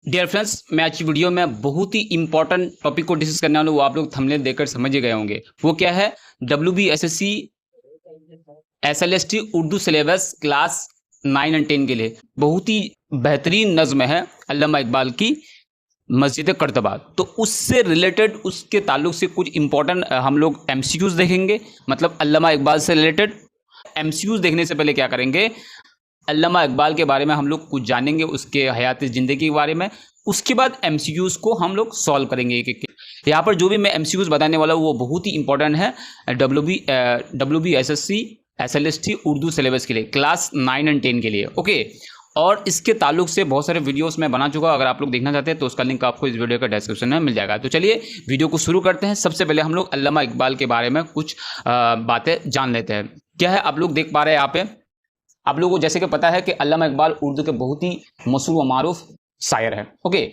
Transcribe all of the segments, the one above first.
Dear friends, मैं आज की वीडियो में बहुत ही इंपॉर्टेंट टॉपिक को डिस्कस करने वाला हूँ। वो आप लोग थंबनेल देखकर समझ ही गए होंगे। वो क्या है? WBSSC SLST Urdu syllabus class 9 और 10 के लिए बहुत ही बेहतरीन नज़्म है अल्लामा इकबाल की मस्जिद कर्तबात। तो उससे रिलेटेड, उसके ताल्लुक से कुछ इंपॉर्टेंट हम लोग MCQs देखेंगे। मतलब अल्लामा इकबाल से रिलेटेड MCQs देखने से पहले क्या करेंगे, अल्लामा इकबाल के बारे में हम लोग कुछ जानेंगे, उसके हयात ज़िंदगी के बारे में। उसके बाद MCQs को हम लोग सॉल्व करेंगे एक एक। यहाँ पर जो भी मैं MCQs बताने वाला हूँ वो बहुत ही इंपॉर्टेंट है WBSSC SLST उर्दू सिलेबस के लिए, क्लास 9 और 10 के लिए। ओके, और इसके ताल्लुक से बहुत सारे वीडियोस मैं बना चुका हूँ। अगर आप लोग देखना चाहते हैं तो उसका लिंक आपको इस वीडियो का डिस्क्रिप्शन में मिल जाएगा। तो चलिए वीडियो को शुरू करते हैं। सबसे पहले हम लोग अल्लामा इकबाल के बारे में कुछ बातें जान लेते हैं। क्या है, आप लोग देख पा रहे हैं यहाँ पे, आप लोगों को जैसे कि पता है कि अल्लामा इकबाल उर्दू के बहुत ही मशहूर व मारूफ शायर है। ओके,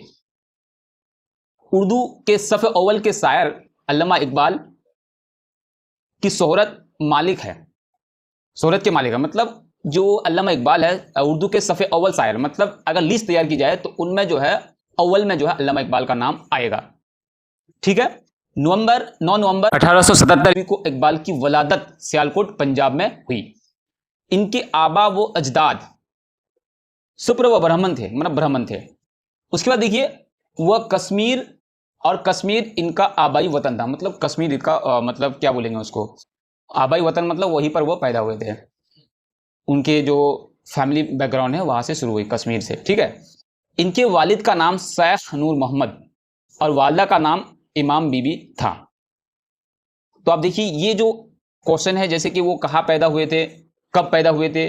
उर्दू के सफ़े अव्वल के शायर अल्लामा इकबाल की शोहरत मालिक है, शोहरत के मालिक है। मतलब जो अल्लामा इकबाल है उर्दू के सफ़े अव्वल शायर, मतलब अगर लिस्ट तैयार की जाए तो उनमें जो है अव्वल में जो है अल्लामा इकबाल का नाम आएगा। ठीक है। 9 नवंबर 1877 को इकबाल की वलादत सियालकोट पंजाब में हुई। इनके आबा व अजदाद शुप्र व ब्राह्मण थे, मतलब ब्राह्मण थे। उसके बाद देखिए, वह कश्मीर, और कश्मीर इनका आबाई वतन था। मतलब कश्मीर इनका मतलब क्या बोलेंगे उसको, आबाई वतन, मतलब वहीं पर वो पैदा हुए थे। उनके जो फैमिली बैकग्राउंड है वहां से शुरू हुई, कश्मीर से। ठीक है। इनके वालिद का नाम शेख नूर मोहम्मद और वालदा का नाम इमाम बीबी था। तो आप देखिए, ये जो क्वेश्चन है, जैसे कि वो कहाँ पैदा हुए थे, कब पैदा हुए थे,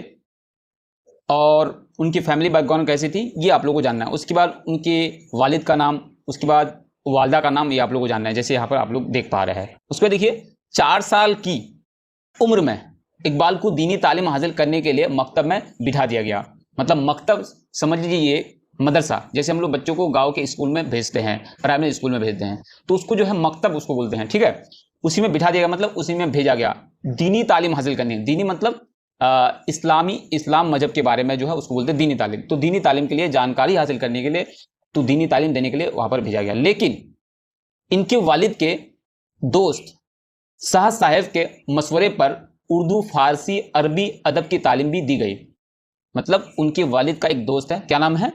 और उनकी फैमिली बैकग्राउंड कैसी थी, ये आप लोगों को जानना है। उसके बाद उनके वालिद का नाम, उसके बाद वालदा का नाम, ये आप लोगों को जानना है, जैसे यहाँ पर आप लोग देख पा रहे हैं। उसके बाद देखिए, 4 साल की उम्र में इकबाल को दीनी तालीम हासिल करने के लिए मकतब में बिठा दिया गया। मतलब मकतब समझ लीजिए, ये मदरसा, जैसे हम लोग बच्चों को गांव के स्कूल में भेजते हैं, प्राइमरी स्कूल में भेजते हैं, तो उसको जो है मकतब उसको बोलते हैं। ठीक है। उसी में बिठा दिया गया, मतलब उसी में भेजा गया दीनी तालीम हासिल करने। दीनी मतलब इस्लाम मजहब के बारे में जो है उसको बोलते हैं दीनी तालीम। तो दीनी तालीम के लिए, जानकारी हासिल करने के लिए, तो दीनी तालीम देने के लिए वहां पर भेजा गया। लेकिन इनके वालिद के दोस्त शाह साहेब के मशवरे पर उर्दू, फारसी, अरबी अदब की तालीम भी दी गई। मतलब उनके वालिद का एक दोस्त है, क्या नाम है,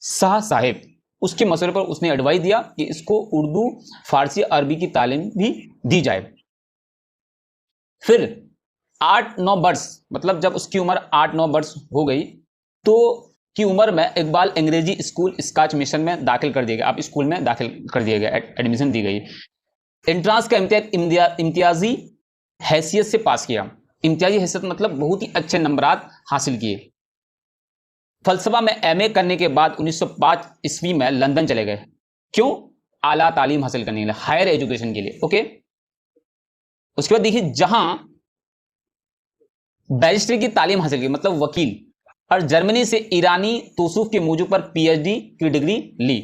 शाह साहेब। उसके मशवरे पर उसने एडवाइस दिया कि इसको उर्दू, फारसी, अरबी की तालीम भी दी जाए। फिर 8-9 वर्ष, मतलब जब उसकी उम्र 8-9 वर्ष हो गई, तो की उम्र में इकबाल अंग्रेजी स्कूल स्कॉच मिशन में दाखिल कर दिया गया। अब स्कूल में दाखिल कर दिया गया, एडमिशन दी गई। एंट्रांस का इम्तियाजी हैसियत से पास किया। इम्तियाजी हैसियत मतलब बहुत ही अच्छे नंबरात हासिल किए। फलसफा में MA करने के बाद 1905 ईस्वी में लंदन चले गए। क्यों? आला तालीम हासिल करने के लिए, हायर एजुकेशन के लिए। ओके। उसके बाद देखिए, जहां बैरिस्ट्री की तालीम हासिल की, मतलब वकील, और जर्मनी से ईरानी तूसूफ के मौजू पर PhD की डिग्री ली।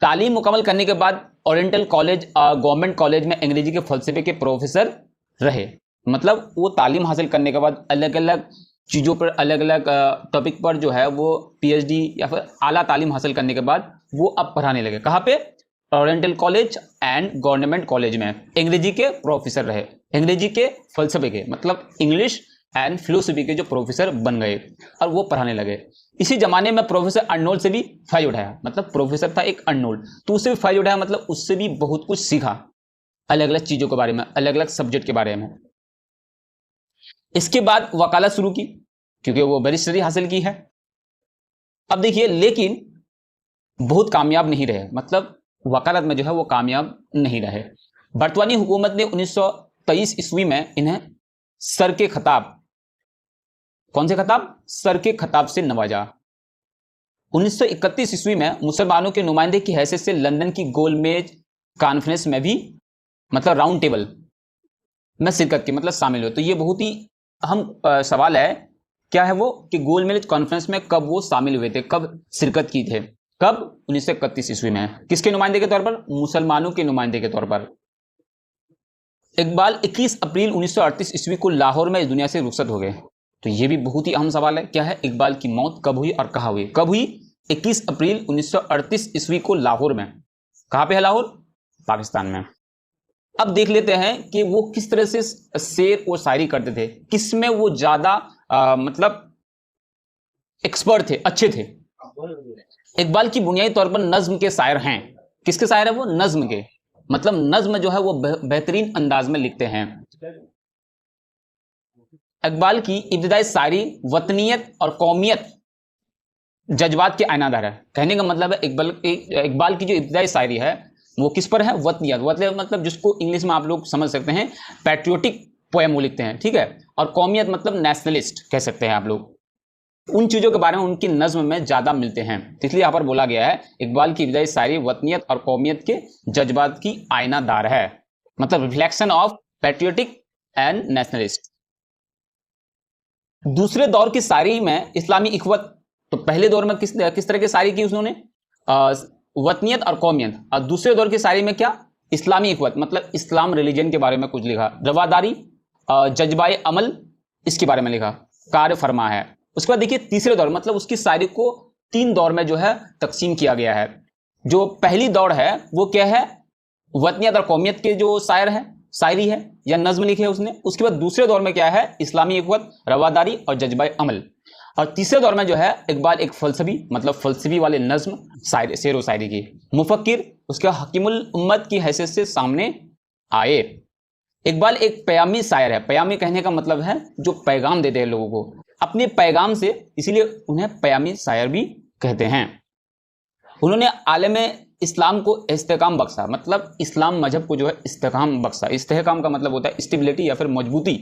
तालीम मुकम्मल करने के बाद ओरिएंटल कॉलेज, गवर्नमेंट कॉलेज में अंग्रेजी के फलसफे के प्रोफेसर रहे। मतलब वो तालीम हासिल करने के बाद अलग अलग चीज़ों पर, अलग अलग टॉपिक पर जो है वो PhD या फिर आला तालीम हासिल करने के बाद वो अब पढ़ाने लगे। कहाँ पे? Oriental college and government college में अंग्रेजी के प्रोफेसर रहे, अंग्रेजी के फलसफे के, मतलब इंग्लिश एंड फिलोसफी के जो प्रोफेसर बन गए और वो पढ़ाने लगे। इसी जमाने में प्रोफेसर अर्नोल्ड से भी फायदा उठाया। मतलब प्रोफेसर था एक अर्नोल्ड, तो उससे भी फायदा उठाया, मतलब उससे भी बहुत कुछ सीखा, अलग अलग चीज़ों के बारे में, अलग अलग सब्जेक्ट के बारे में। इसके बाद वकालत शुरू की, क्योंकि वो बैरिस्टरी हासिल की है। अब देखिए, लेकिन बहुत कामयाब नहीं रहे, मतलब वकालत में जो है वो कामयाब नहीं रहे। बरतानी हुकूमत ने 1923 ईस्वी में इन्हें सर के खिताब, कौन से खिताब, सर के खिताब से नवाजा। 1931 ईस्वी में मुसलमानों के नुमाइंदे की हैसियत से लंदन की गोलमेज कॉन्फ्रेंस में भी, मतलब राउंड टेबल में शिरकत की, मतलब शामिल हुए। तो ये बहुत ही अहम सवाल है, क्या है वो, कि गोलमेज कॉन्फ्रेंस में कब वो शामिल हुए थे, कब शिरकत की थे, कब? 1931 ईस्वी में। किसके नुमाइंदे के तौर पर? मुसलमानों के नुमाइंदे के तौर पर। इकबाल 21 अप्रैल 1938 ईस्वी को लाहौर में इस दुनिया से रुखसत हो गए। तो ये भी बहुत ही अहम सवाल है, क्या है, इकबाल की मौत कब हुई और कहाँ हुई? कब हुई? 21 अप्रैल 1938 ईस्वी को लाहौर में। कहाँ पे है लाहौर? पाकिस्तान में। अब देख लेते हैं कि वो किस तरह से शेर और शायरी करते थे, किसमें वो ज्यादा मतलब एक्सपर्ट थे, अच्छे थे। इकबाल की बुनियादी तौर पर नज्म के शायर हैं। किसके शायर है वो? नज्म के, मतलब नज्म जो है वो बेहतरीन अंदाज में लिखते हैं। इकबाल की इब्तिदाई शायरी वतनियत और कौमियत जज्बात के आईनादार है। कहने का मतलब है इकबाल की जो इब्तिदाई शायरी है वो किस पर है? वतनियत। वतनियत मतलब जिसको इंग्लिश में आप लोग समझ सकते हैं पैट्रियोटिक पोएम वो लिखते हैं, ठीक है। और कौमियत मतलब नेशनलिस्ट कह सकते हैं आप लोग। उन चीजों के बारे में उनकी नज्म में ज्यादा मिलते हैं, इसलिए यहां पर बोला गया है इकबाल की इब्तिदाई शायरी वतनियत और कौमियत के जज्बात की आईनादार है, मतलब reflection of patriotic and nationalist. दूसरे दौर की शायरी में इस्लामी इखवत, तो पहले दौर में किस तरह की शायरी की उन्होंने? वतनियत और कौमियत। और दूसरे दौर की शायरी में क्या? इस्लामी इखवत, मतलब इस्लाम रिलीजन के बारे में कुछ लिखा, रवादारी, जज्बाए अमल, इसके बारे में लिखा, कार्य फरमा है। उसके बाद देखिए तीसरे दौर, मतलब उसकी शायरी को 3 दौर में जो है तकसीम किया गया है। जो पहली दौर है वो क्या है? वतनियत और कौमियत के जो शायर है, शायरी है या नज्म लिखे है उसने। उसके बाद दूसरे दौर में क्या है? इस्लामी इखवत, रवादारी और जज्बाए अमल। और तीसरे दौर में जो है इकबाल एक फलसफी, मतलब फलसफी वाले नज्म शेर व शायरी की मुफक्किर, उसके हकीमुल उम्मत की हैसियत से सामने आए। इकबाल एक पयामी शायर है। पयामी कहने का मतलब है जो पैगाम देते हैं लोगों को अपने पैगाम से, इसीलिए उन्हें पयामी शायर भी कहते हैं। उन्होंने आलम इस्लाम को इस्तेकाम बख्शा, मतलब इस्लाम मजहब को जो है इस्तेकाम बख्शा। इस्तेकाम का मतलब होता है स्टेबिलिटी या फिर मजबूती।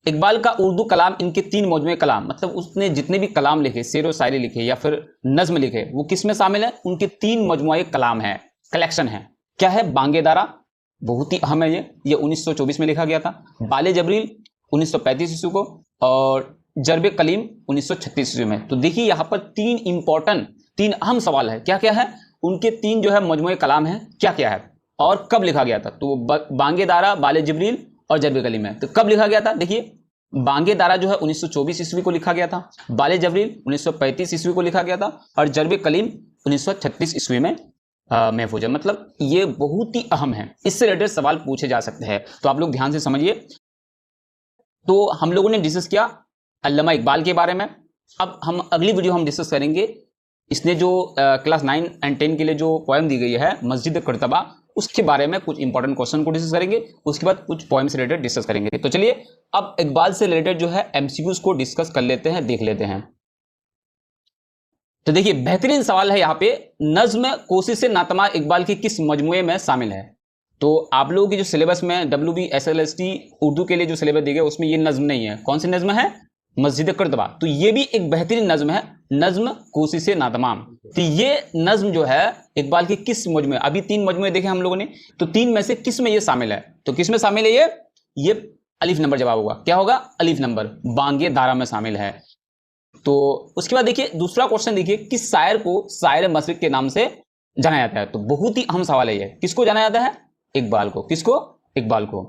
इकबाल का उर्दू कलाम, इनके 3 मौजूए कलाम, मतलब उसने जितने भी कलाम लिखे, शेर व शायरी लिखे या फिर नज्म लिखे, वो किस में शामिल है? उनके 3 मजमुए कलाम है, कलेक्शन है। क्या है? बांगे दारा, बहुत ही अहम है ये 1924 में लिखा गया था। बाले जबरील 1935 ईस्वी को, और जरबे कलीम 1936 ईस्वी में। तो देखिए यहाँ पर 3 अहम सवाल है। क्या क्या है? उनके 3 जो है मजमुए कलाम है, क्या क्या है और कब लिखा गया था? तो बांगे दारा, बाले जबरील और जरबे कलीम है। तो कब लिखा गया था? देखिए बांगे दारा जो है 1924 ईस्वी को लिखा गया था, बाले जबरील 1935 ईस्वी को लिखा गया था, और जरबे कलीम 1936 ईस्वी में महफूज है। मतलब ये बहुत ही अहम है, इससे रिलेटेड सवाल पूछे जा सकते हैं, तो आप लोग ध्यान से समझिए। तो हम लोगों ने डिस्कस किया अल्लामा इकबाल के बारे में। अब हम अगली वीडियो हम डिस्कस करेंगे इसने जो क्लास 9 और 10 के लिए जो पोएम दी गई है मस्जिद कुर्तबा, उसके बारे में कुछ इंपॉर्टेंट क्वेश्चन को डिस्कस करेंगे। उसके बाद कुछ पोएम से रिलेटेड डिस्कस करेंगे। तो चलिए अब इकबाल से रिलेटेड जो है एमसीक्यूज को डिस्कस कर लेते हैं, देख लेते हैं। तो देखिए बेहतरीन सवाल है यहाँ पे, नज्म कोशिश नातमा इकबाल की किस मजमुए में शामिल है? तो आप लोगों की जो सिलेबस में WB SLST उर्दू के लिए जो सिलेबस दी गई उसमें ये नज्म नहीं है। कौन सी नज्म है? मस्जिद कुर्तबा। तो ये भी एक बेहतरीन नज्म है, नज्म कोशिश नातमाम। तो ये नज्म जो है इकबाल की किस मजमुए, अभी 3 मजमुए देखे हम लोगों ने, तो 3 में से किस में ये शामिल है? तो किस में शामिल है ये अलिफ नंबर जवाब होगा। क्या होगा? अलिफ नंबर, बांगे दारा में शामिल है। तो उसके बाद देखिए दूसरा क्वेश्चन, देखिए किस शायर को शायर मशरिक के नाम से जाना जाता है? तो बहुत ही अहम सवाल है ये, किसको जाना जाता है? इकबाल को। किसको? इकबाल को।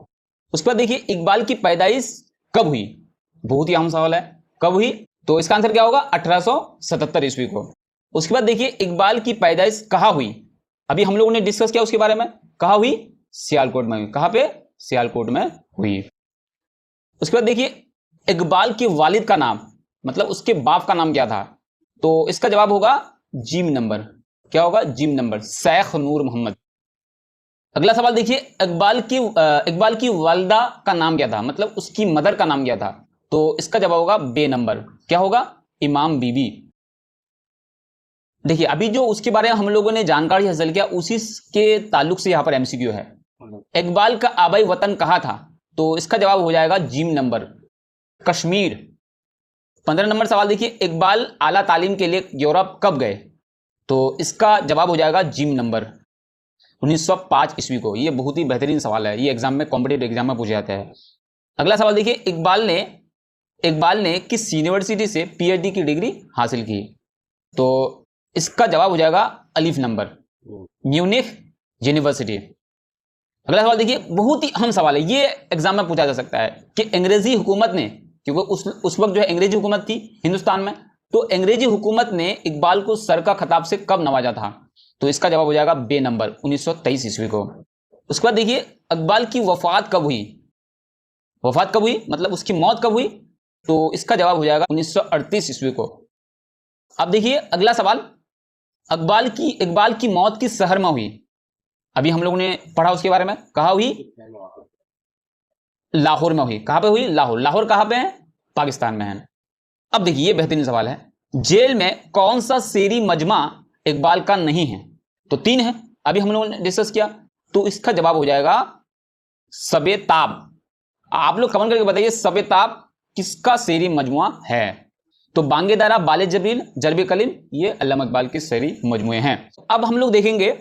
उसके बाद देखिए इकबाल की पैदाइश कब हुई? बहुत ही अहम सवाल है, कब हुई? तो इसका आंसर क्या होगा? 1877 ईस्वी को। उसके बाद देखिए इकबाल की पैदाइश कहां हुई? अभी हम लोगों ने डिस्कस किया उसके बारे में, कहां हुई? सियालकोट में हुई। कहां पे? सियालकोट में हुई। उसके बाद देखिए इकबाल के वालिद का नाम, मतलब उसके बाप का नाम क्या था? तो इसका जवाब होगा जीम नंबर। क्या होगा? जीम नंबर, शेख नूर मोहम्मद। अगला सवाल देखिए इकबाल की वालिदा का नाम क्या था, मतलब उसकी मदर का नाम क्या था? तो इसका जवाब होगा बे नंबर। क्या होगा? इमाम बीबी। देखिए अभी जो उसके बारे में हम लोगों ने जानकारी हासिल किया उसी के ताल्लुक से यहां पर एमसीक्यू है। इकबाल का आबाई वतन कहां था? तो इसका जवाब हो जाएगा जीम नंबर, कश्मीर। 15 नंबर सवाल देखिए इकबाल आला तालीम के लिए यूरोप कब गए? तो इसका जवाब हो जाएगा जीम नंबर, 1905 ईस्वी को। ये बहुत ही बेहतरीन सवाल है, ये एग्जाम में कॉम्पिटेटिव एग्जाम में पूछा जाता है। अगला सवाल देखिए इकबाल ने किस यूनिवर्सिटी से PhD की डिग्री हासिल की? तो इसका जवाब हो जाएगा अलिफ नंबर, म्यूनिख यूनिवर्सिटी। अगला सवाल देखिए बहुत ही अहम सवाल है, ये एग्जाम में पूछा जा सकता है कि अंग्रेजी हुकूमत ने, क्योंकि उस वक्त जो है अंग्रेजी हुकूमत थी हिंदुस्तान में, तो अंग्रेजी हुकूमत ने इकबाल को सर का खिताब से कब नवाजा था? तो इसका जवाब हो जाएगा बे नंबर 1923 ईस्वी को। उसके बाद देखिए इकबाल की वफात कब हुई? वफात कब हुई मतलब उसकी मौत कब हुई? तो इसका जवाब हो जाएगा 1938 ईस्वी को। अब देखिए अगला सवाल, इकबाल की मौत किस शहर में हुई? अभी हम लोगों ने पढ़ा उसके बारे में, कहाँ हुई? लाहौर में हुई। कहां पे हुई? लाहौर। लाहौर कहां पे है? पाकिस्तान में है। अब देखिए ये बेहतरीन सवाल है, जेल में कौन सा शेरी मजमा इकबाल का नहीं है? तो 3 है, अभी हम लोगों ने डिस्कस किया। तो इसका जवाब हो जाएगा सबे-ताब। आप लोग कमेंट करके बताइए सबे-ताब किसका शेरी मजमुआ है? तो बांगे-दारा, बाले-जबरील, जर्ब-ए-कलीम, ये अल्लामा इकबाल के शेरी मजमुए हैं। अब हम लोग देखेंगे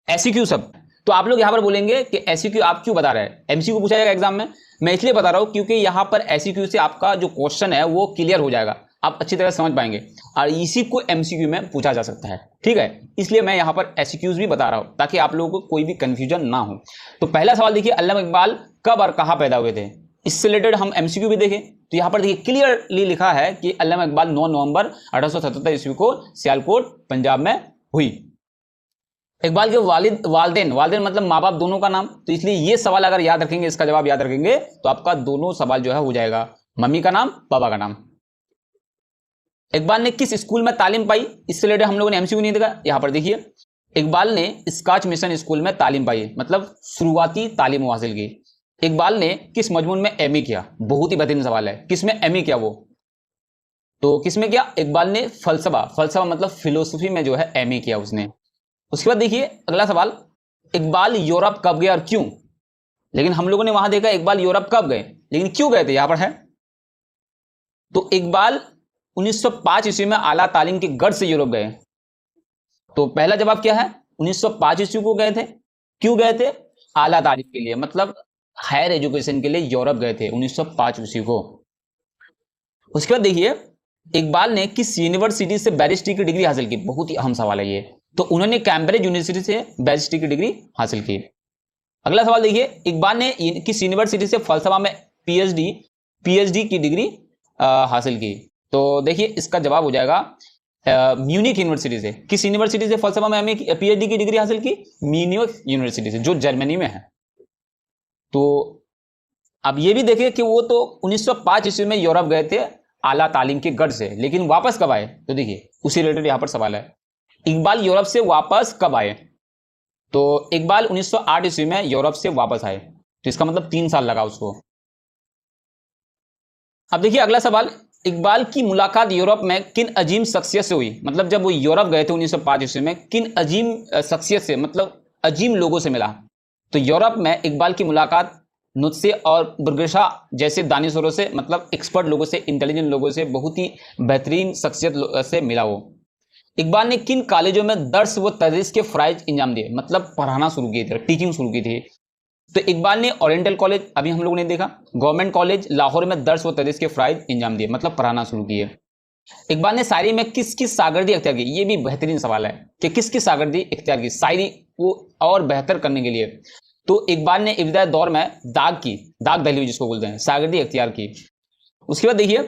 एसक्यू सब। तो आप लोग यहां पर बोलेंगे कि एसक्यू आप क्यों बता रहे हैं? एमसीक्यू पूछा जाएगा एग्जाम में। मैं इसलिए बता रहा हूं क्योंकि यहां पर एसक्यू से आपका जो क्वेश्चन है वो क्लियर हो जाएगा, आप अच्छी तरह समझ पाएंगे, और इसी को एमसीक्यू में पूछा जा सकता है। ठीक है, इसलिए मैं यहां पर एसक्यूज भी बता रहा हूं ताकि आप लोगों को कोई भी कंफ्यूजन ना हो। तो पहला सवाल देखिए, अल्लामा इकबाल कब और कहां पैदा हुए थे? इससे रिलेटेड हम एमसीक्यू भी देखें तो यहां पर देखिए क्लियरली लिखा है कि अल्लामा इकबाल 9 नवंबर 1877 ईस्वी को सियालकोट पंजाब में हुई। इकबाल के वालिदैन मतलब माँ बाप दोनों का नाम, तो इसलिए ये सवाल अगर याद रखेंगे, इसका जवाब याद रखेंगे तो आपका दोनों सवाल जो है हो जाएगा, मम्मी का नाम, पापा का नाम। इकबाल ने किस स्कूल में तालीम पाई? इससे रिलेटेड हम लोगों ने एमसीक्यू नहीं देखा। यहां पर देखिए इकबाल ने स्कॉच मिशन स्कूल में तालीम पाई, मतलब शुरुआती तालीम हासिल की। इकबाल ने किस मजमून में एमए किया? बहुत ही बेहतरीन सवाल है, किसमें एमए किया वो? तो किसमें किया? इकबाल ने फलसफा मतलब फिलोसफी में जो है एमए किया उसने। उसके बाद देखिए अगला सवाल, इकबाल यूरोप कब गए और क्यों? लेकिन हम लोगों ने वहां देखा इकबाल यूरोप कब गए, लेकिन क्यों गए थे यहां पर है। तो इकबाल 1905 ईस्वी में आला तालीम की गर्ज से यूरोप गए। तो पहला जवाब क्या है? 1905 ईस्वी को गए थे। क्यों गए थे? आला तालीम के लिए, मतलब हायर एजुकेशन के लिए यूरोप गए थे 1905 ईस्वी को। उसके बाद देखिए इकबाल ने किस यूनिवर्सिटी से बैरिस्ट्री की डिग्री हासिल की? बहुत ही अहम सवाल है ये। तो उन्होंने कैम्ब्रिज यूनिवर्सिटी से बैरिस्ट्री की डिग्री हासिल की। अगला सवाल देखिए, इकबाल ने किस यूनिवर्सिटी से फलसफा में पीएचडी की डिग्री हासिल की? तो देखिए इसका जवाब हो जाएगा म्यूनिक यूनिवर्सिटी से। किस यूनिवर्सिटी से फलसफा में हमें पीएचडी की डिग्री हासिल की? म्यूनिक यूनिवर्सिटी से, जो जर्मनी में है। तो अब ये भी देखिए कि वो तो 1905 ईस्वी में यूरोप गए थे आला तालीम की गर्ज से, लेकिन वापस कब आए? तो देखिए उसी रिलेटेड यहां पर सवाल है, इकबाल यूरोप से वापस कब आए? तो इकबाल 1908 ईस्वी में यूरोप से वापस आए, तो इसका मतलब 3 साल लगा उसको। अब देखिए अगला सवाल, इकबाल की मुलाकात यूरोप में किन अजीम शख्सियत से हुई? मतलब जब वो यूरोप गए थे 1905 ईस्वी में, किन अजीम शख्सियत से, मतलब अजीम लोगों से मिला? तो यूरोप में इकबाल की मुलाकात नुत्से और बुर्गेशा जैसे दानिशोरों से, मतलब एक्सपर्ट लोगों से, इंटेलिजेंट लोगों से, बहुत ही बेहतरीन शख्सियत से मिला वो। इकबाल ने किन कॉलेजों में दर्स व तदरीस के फ़राइज़ इंजाम दिए, मतलब पढ़ाना शुरू किए थे, टीचिंग शुरू की थी? तो इकबाल ने ओरिएंटल कॉलेज, अभी हम लोगों ने देखा, गवर्नमेंट कॉलेज लाहौर में दर्स व तदरीस के फ़राइज़ इंजाम दिए, मतलब पढ़ाना शुरू किए। इकबाल ने शायरी में किस किस शागिर्दी अख्तियार की? ये भी बेहतरीन सवाल है कि किस किस शागिर्दी इख्तियार की शायरी को और बेहतर करने के लिए? तो इकबाल ने इब्तिदाई दौर में दाग दहलीज जिसको बोलते हैं, शागिर्दी इख्तियार की। उसके बाद देखिए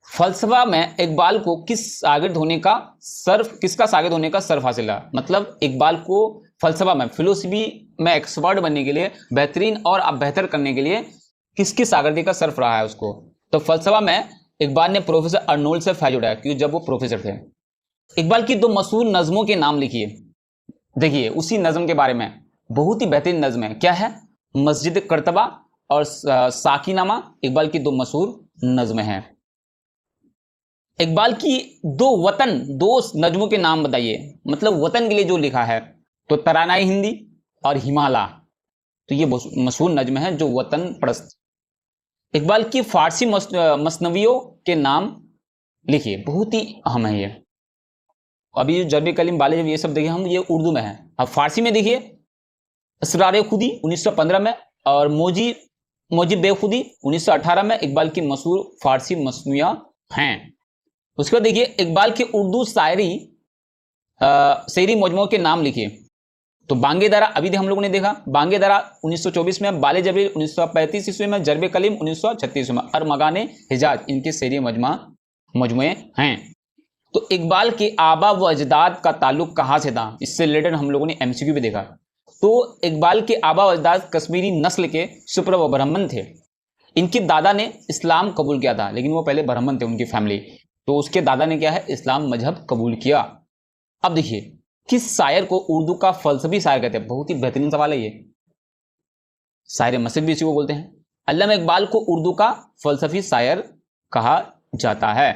फलसफा में इकबाल को किसका शागिर्द होने का सर्फ हासिल है? मतलब इकबाल को फलसफा में, फिलोसफी में एक्सपर्ट बनने के लिए, बेहतरीन और अब बेहतर करने के लिए किसकी शागिर्दी का सर्फ रहा है उसको? तो फलसफा में इकबाल ने प्रोफेसर अर्नोल्ड से फैज उठाया, क्योंकि जब वो प्रोफेसर थे। इकबाल की 2 मशहूर नज़मों के नाम लिखिए। देखिए उसी नज़म के बारे में, बहुत ही बेहतरीन नज़म है, क्या है? मस्जिद कर्तबा और साकीनामा इकबाल की 2 मशहूर नज़में हैं। इकबाल की 2 नज़मों के नाम बताइए, मतलब वतन के लिए जो लिखा है। तो तरानाई हिंदी और हिमालय, तो ये मशहूर नज़म है जो वतन परस्त। इकबाल की फारसी मसनवियों के नाम लिखिए, बहुत ही अहम है ये। अभी जो जर्ब कलीम बाले जब ये सब देखिए हम, ये उर्दू में है। अब फारसी में देखिए असरार खुदी 1915 में, और मोजिब बेखुदी 1918 में इकबाल की मशहूर फारसी मसनवियाँ हैं। उसके बाद देखिए इकबाल के उर्दू शेरी मजमूओं के नाम लिखिए। तो बांगे-दारा अभी हम लोगों ने देखा, बांगे-दारा 1924 में, बाले जबरील 1935 ईस्वी में, जर्ब कलीम 1936 में, और मगाने हिजाज इनके शेरी मजमा मजमुए हैं। तो इकबाल के आबा व अजदाद का ताल्लुक कहाँ से था, इससे रिलेटेड हम लोगों ने एमसीक्यू भी देखा। तो इकबाल के आबा व अजदाद कश्मीरी नस्ल के शुप्र व ब्राह्मण थे। इनके दादा ने इस्लाम कबूल किया था, लेकिन वो पहले ब्राह्मण थे उनकी फैमिली, तो उसके दादा ने क्या है, इस्लाम मजहब कबूल किया। अब देखिए, किस शायर को उर्दू का फलसफी शायर कहते हैं, बहुत ही बेहतरीन सवाल है ये। शायर मस्जिद भी इसी को बोलते हैं। अल्लामा इकबाल को उर्दू का फलसफी शायर कहा जाता है।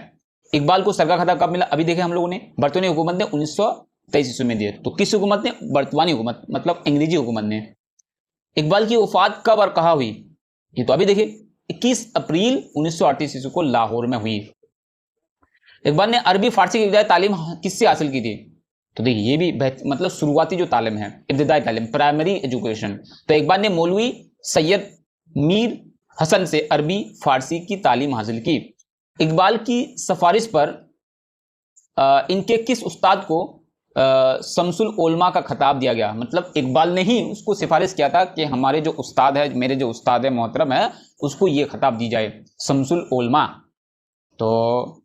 इकबाल को सरगा खता कब मिला, अभी देखे हम लोगों ने, बरतानी हुकूमत ने 1923 ईस्वी में दिए। तो किस हुकूमत ने, बरतानी हुकूमत, मतलब अंग्रेजी हुकूमत ने। इकबाल की वफात कब और कहाँ हुई, ये तो अभी देखिए 21 अप्रैल 1938 ईस्वी को लाहौर में हुई। इकबाल ने अरबी फारसी की इब्तिदाई तालीम किससे हासिल की थी, तो देखिए ये भी मतलब शुरुआती जो तालीम है, इब्तिदाई तालीम, प्राइमरी एजुकेशन, तो इकबाल ने मौलवी सैयद मीर हसन से अरबी फारसी की तालीम हासिल की। इकबाल की सिफारिश पर इनके किस उस्ताद को शमसुल उलमा का खिताब दिया गया, मतलब इकबाल ने ही उसको सिफारिश किया था कि हमारे जो उस्ताद है, मेरे जो उस्ताद है मोहतरम है, उसको ये खिताब दी जाए, शमसुल उलमा। तो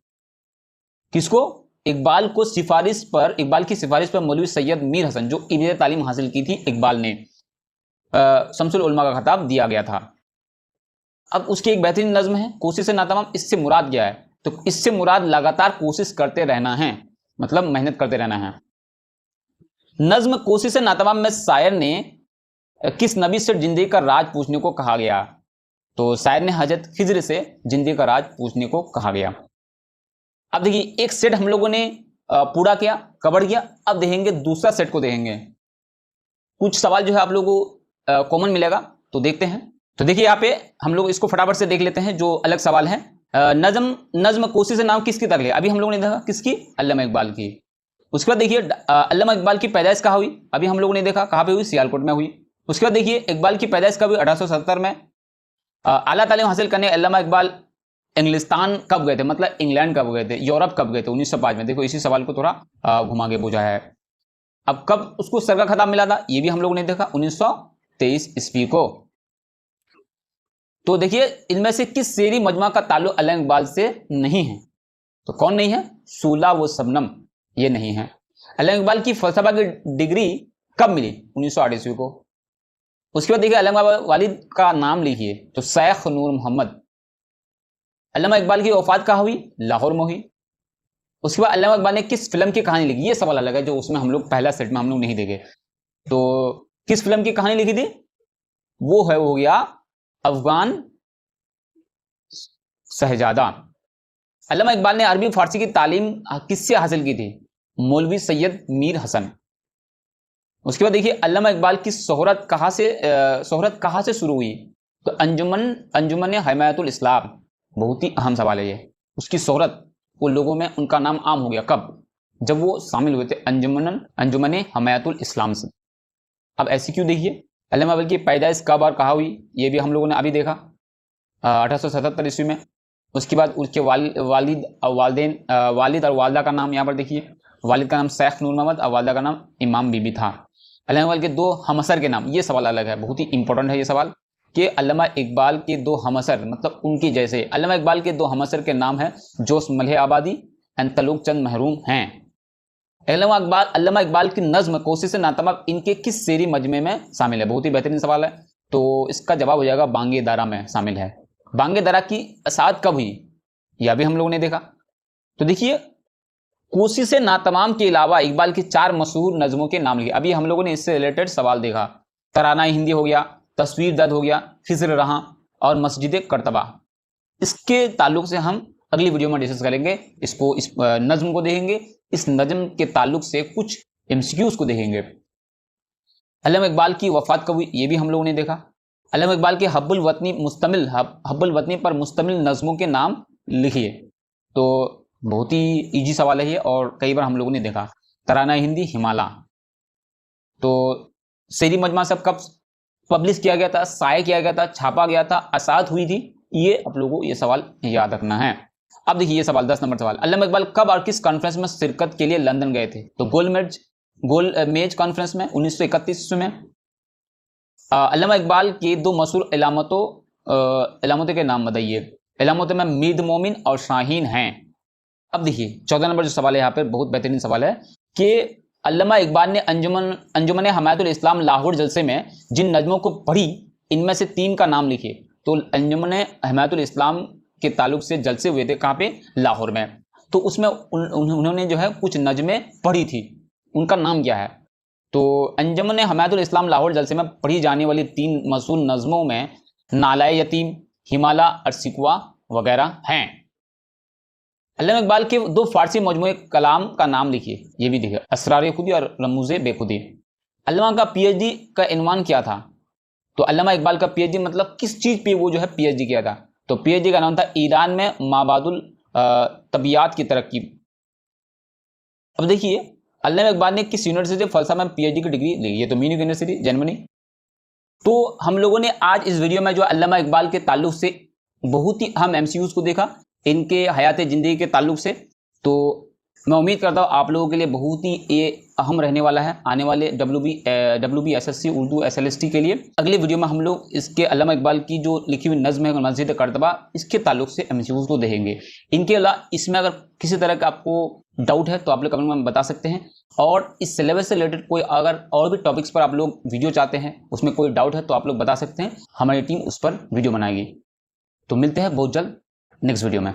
किसको, इकबाल को सिफारिश पर, इकबाल की सिफारिश पर मौलवी सैयद मीर हसन, जो इब्तिदाई तालीम हासिल की थी इकबाल ने, शमसुल उलमा का खिताब दिया गया था। अब उसकी एक बेहतरीन नज्म है कोशिश नातमाम, इससे मुराद क्या है, तो इससे मुराद लगातार कोशिश करते रहना है, मतलब मेहनत करते रहना है। नज्म कोशिश नातमाम में शायर ने किस नबी से जिंदगी का राज पूछने को कहा गया, तो शायर ने हजरत खिज्र से जिंदगी का राज पूछने को कहा गया। अब देखिए एक सेट हम लोगों ने पूरा किया, कवर किया। अब देखेंगे दूसरा सेट को, देखेंगे कुछ सवाल जो है आप लोगों को कॉमन मिलेगा, तो देखते हैं। तो देखिए यहाँ पे हम लोग इसको फटाफट से देख लेते हैं जो अलग सवाल है। नज्म कोशिश नाम किसकी तक है, अभी हम लोगों ने देखा किसकी, अल्लामा इकबाल की। उसके बाद देखिए अल्लामा इकबाल की पैदाइश कहाँ हुई, अभी हम लोगों ने देखा कहाँ पे हुई, सियालकोट में हुई। उसके बाद देखिए इकबाल की पैदाइश कब हुई, 1870 में। आला तालीम हासिल करने अल्लामा इकबाल इंग्लिस्तान कब गए थे, मतलब इंग्लैंड कब गए थे, यूरोप कब गए थे, 1905 में। देखो इसी सवाल को थोड़ा घुमा के पूछा है। अब कब उसको सरगा खिताब मिला था, ये भी हम लोगों ने देखा 1923 ईस्वी को। तो देखिए इनमें से किस शेरी मजमा का ताल्लुक अल्लामा इकबाल से नहीं है, तो कौन नहीं है, शूला व शबनम, ये नहीं है। अल्लामा इकबाल की फलसफा की डिग्री कब मिली, 1908 ईस्वी को। उसके बाद देखिए अल्लामा वालिद का नाम लिखिए, तो शेख नूर मोहम्मद। अल्लामा इकबाल की वफात कहाँ हुई, लाहौर में हुई। उसके बाद अल्लामा इकबाल ने किस फिल्म की कहानी लिखी, ये सवाल अलग है जो उसमें हम लोग पहला सेट में हम लोग नहीं देखे। तो किस फिल्म की कहानी लिखी थी, वो है, हो गया अफगान शहजादा। अल्लामा इकबाल ने अरबी फारसी की तालीम किससे हासिल की थी, मौलवी सैयद मीर हसन। उसके बाद देखिए अल्लामा इकबाल की शोहरत कहाँ से शुरू हुई, तो अंजुमन हिमायतुल इस्लाम, बहुत ही अहम सवाल है ये। उसकी शोहरत, वो लोगों में उनका नाम आम हो गया कब, जब वो शामिल हुए थे अंजुमन हिमायतुल इस्लाम से। अब ऐसी क्यों देखिए, अल्लामा इकबाल की पैदाइश कब और कहाँ हुई, ये भी हम लोगों ने अभी देखा 1877 ईस्वी में। उसके बाद उसके वालिद और वालदा का नाम यहाँ पर देखिए, वालिद का नाम शेख नूर मोहम्मद और वालदा का नाम इमाम बीबी था। अल्लामा इकबाल के दो हमअसर के नाम, ये सवाल अलग है, बहुत ही इंपॉर्टेंट है ये सवाल, कि अल्लामा इकबाल के दो हमअसर, मतलब उनकी जैसे। अल्लामा इकबाल के दो हमअसर के नाम है जोश मलह आबादी एंड तलुक चंद महरूम हैं। अल्लामा इकबाल की नज्म कोशिश नातमक इनके किस शेरी मजमे में शामिल है, बहुत ही बेहतरीन सवाल है। तो इसका जवाब हो जाएगा बांगे दारा में शामिल है। बांगे दारा की असाद कब हुई, यह भी हम लोगों ने देखा। तो देखिए कोशिश नातमाम के अलावा इकबाल की 4 मशहूर नज्मों के नाम लिखे, अभी हम लोगों ने इससे रिलेटेड सवाल देखा। तराना हिंदी हो गया, तस्वीर दर्द हो गया, खिज़्र रहा और मस्जिद करतबा। इसके ताल्लुक से हम अगली वीडियो में डिस्कस करेंगे, इस नज्म को देखेंगे, इस नज्म के ताल्लुक से कुछ एमसीक्यूज को देखेंगे। अल्लामा इकबाल की वफात कब हुई, ये भी हम लोगों ने देखा। अल्लामा इकबाल के हब्बुल वतनी पर मुस्तमिल नज्मों के नाम लिखिए, तो बहुत ही इजी सवाल है ये और कई बार हम लोगों ने देखा। तराना हिंदी, हिमाला। तो शेरी मजमा सब कब पब्लिश किया गया था, शाये किया गया था, छापा गया था, असाद हुई थी, ये आप लोगों को ये सवाल याद रखना है। अब देखिए ये सवाल 10 नंबर सवाल, अल्लामा इकबाल कब और किस कॉन्फ्रेंस में शिरकत के लिए लंदन गए थे, तो गोलमेज कॉन्फ्रेंस में 1931 में। अल्लामा इकबाल के 2 मशहूर इलामतों के नाम बताइए। इलामतों में मीर मोमिन और शाहीन हैं। अब देखिए 14 नंबर जो सवाल है यहाँ पे बहुत बेहतरीन सवाल है कि अल्लामा इकबाल ने अंजुमन हमायतुल इस्लाम लाहौर जलसे में जिन नज़मों को पढ़ी इनमें से 3 का नाम लिखिए। तो अंजुमन हमायतुल इस्लाम के ताल्लुक से जलसे हुए थे कहाँ पे, लाहौर में। तो उसमें उन्होंने जो है कुछ नज़में पढ़ी थी, उनका नाम क्या है? तो अंजुमन हमायतुल इस्लाम लाहौर जलसे में पढ़ी जाने वाली 3 मशहूर नज़मों में नालाए यतीम, हिमाला और सिकवा वगैरह हैं। अल्लामा इकबाल के 2 फारसी मजमूए कलाम का नाम लिखिए, ये भी देखिए, असरार खुदी और रमूज़े बेखुदी। अल्लामा का पीएचडी का इन्वान क्या था? तो अल्लामा इकबाल का पीएचडी मतलब किस चीज़ पे वो जो है पीएचडी किया था? तो पीएचडी का नाम था ईरान में माबादुल तबियात की तरक्की। अब देखिए अल्लामा इकबाल ने किस यूनिवर्सिटी से फ़लसफ़ा में पीएचडी की डिग्री ली? ये तो म्यूनिख यूनिवर्सिटी, जर्मनी। तो हम लोगों ने आज इस वीडियो में जो अल्लामा इकबाल के ताल्लुक से बहुत ही अहम एमसीक्यूज को देखा, इनके हयात ज़िंदगी के ताल्लुक से। तो मैं उम्मीद करता हूँ आप लोगों के लिए बहुत ही ये अहम रहने वाला है आने वाले WB SSC उर्दू SLST के लिए। अगले वीडियो में हम लोग इसके अल्लामा इकबाल की जो लिखी हुई नज़्म है मस्जिद कर्तबा, इसके ताल्लुक से एमसीक्यूज को देखेंगे। इनके अलावा इसमें अगर किसी तरह का आपको डाउट है तो आप लोग कमेंट में बता सकते हैं, और इस सिलेबस से रिलेटेड कोई अगर और भी टॉपिक्स पर आप लोग वीडियो चाहते हैं, उसमें कोई डाउट है तो आप लोग बता सकते हैं, हमारी टीम उस पर वीडियो बनाएगी। तो मिलते हैं बहुत जल्द नेक्स्ट वीडियो में।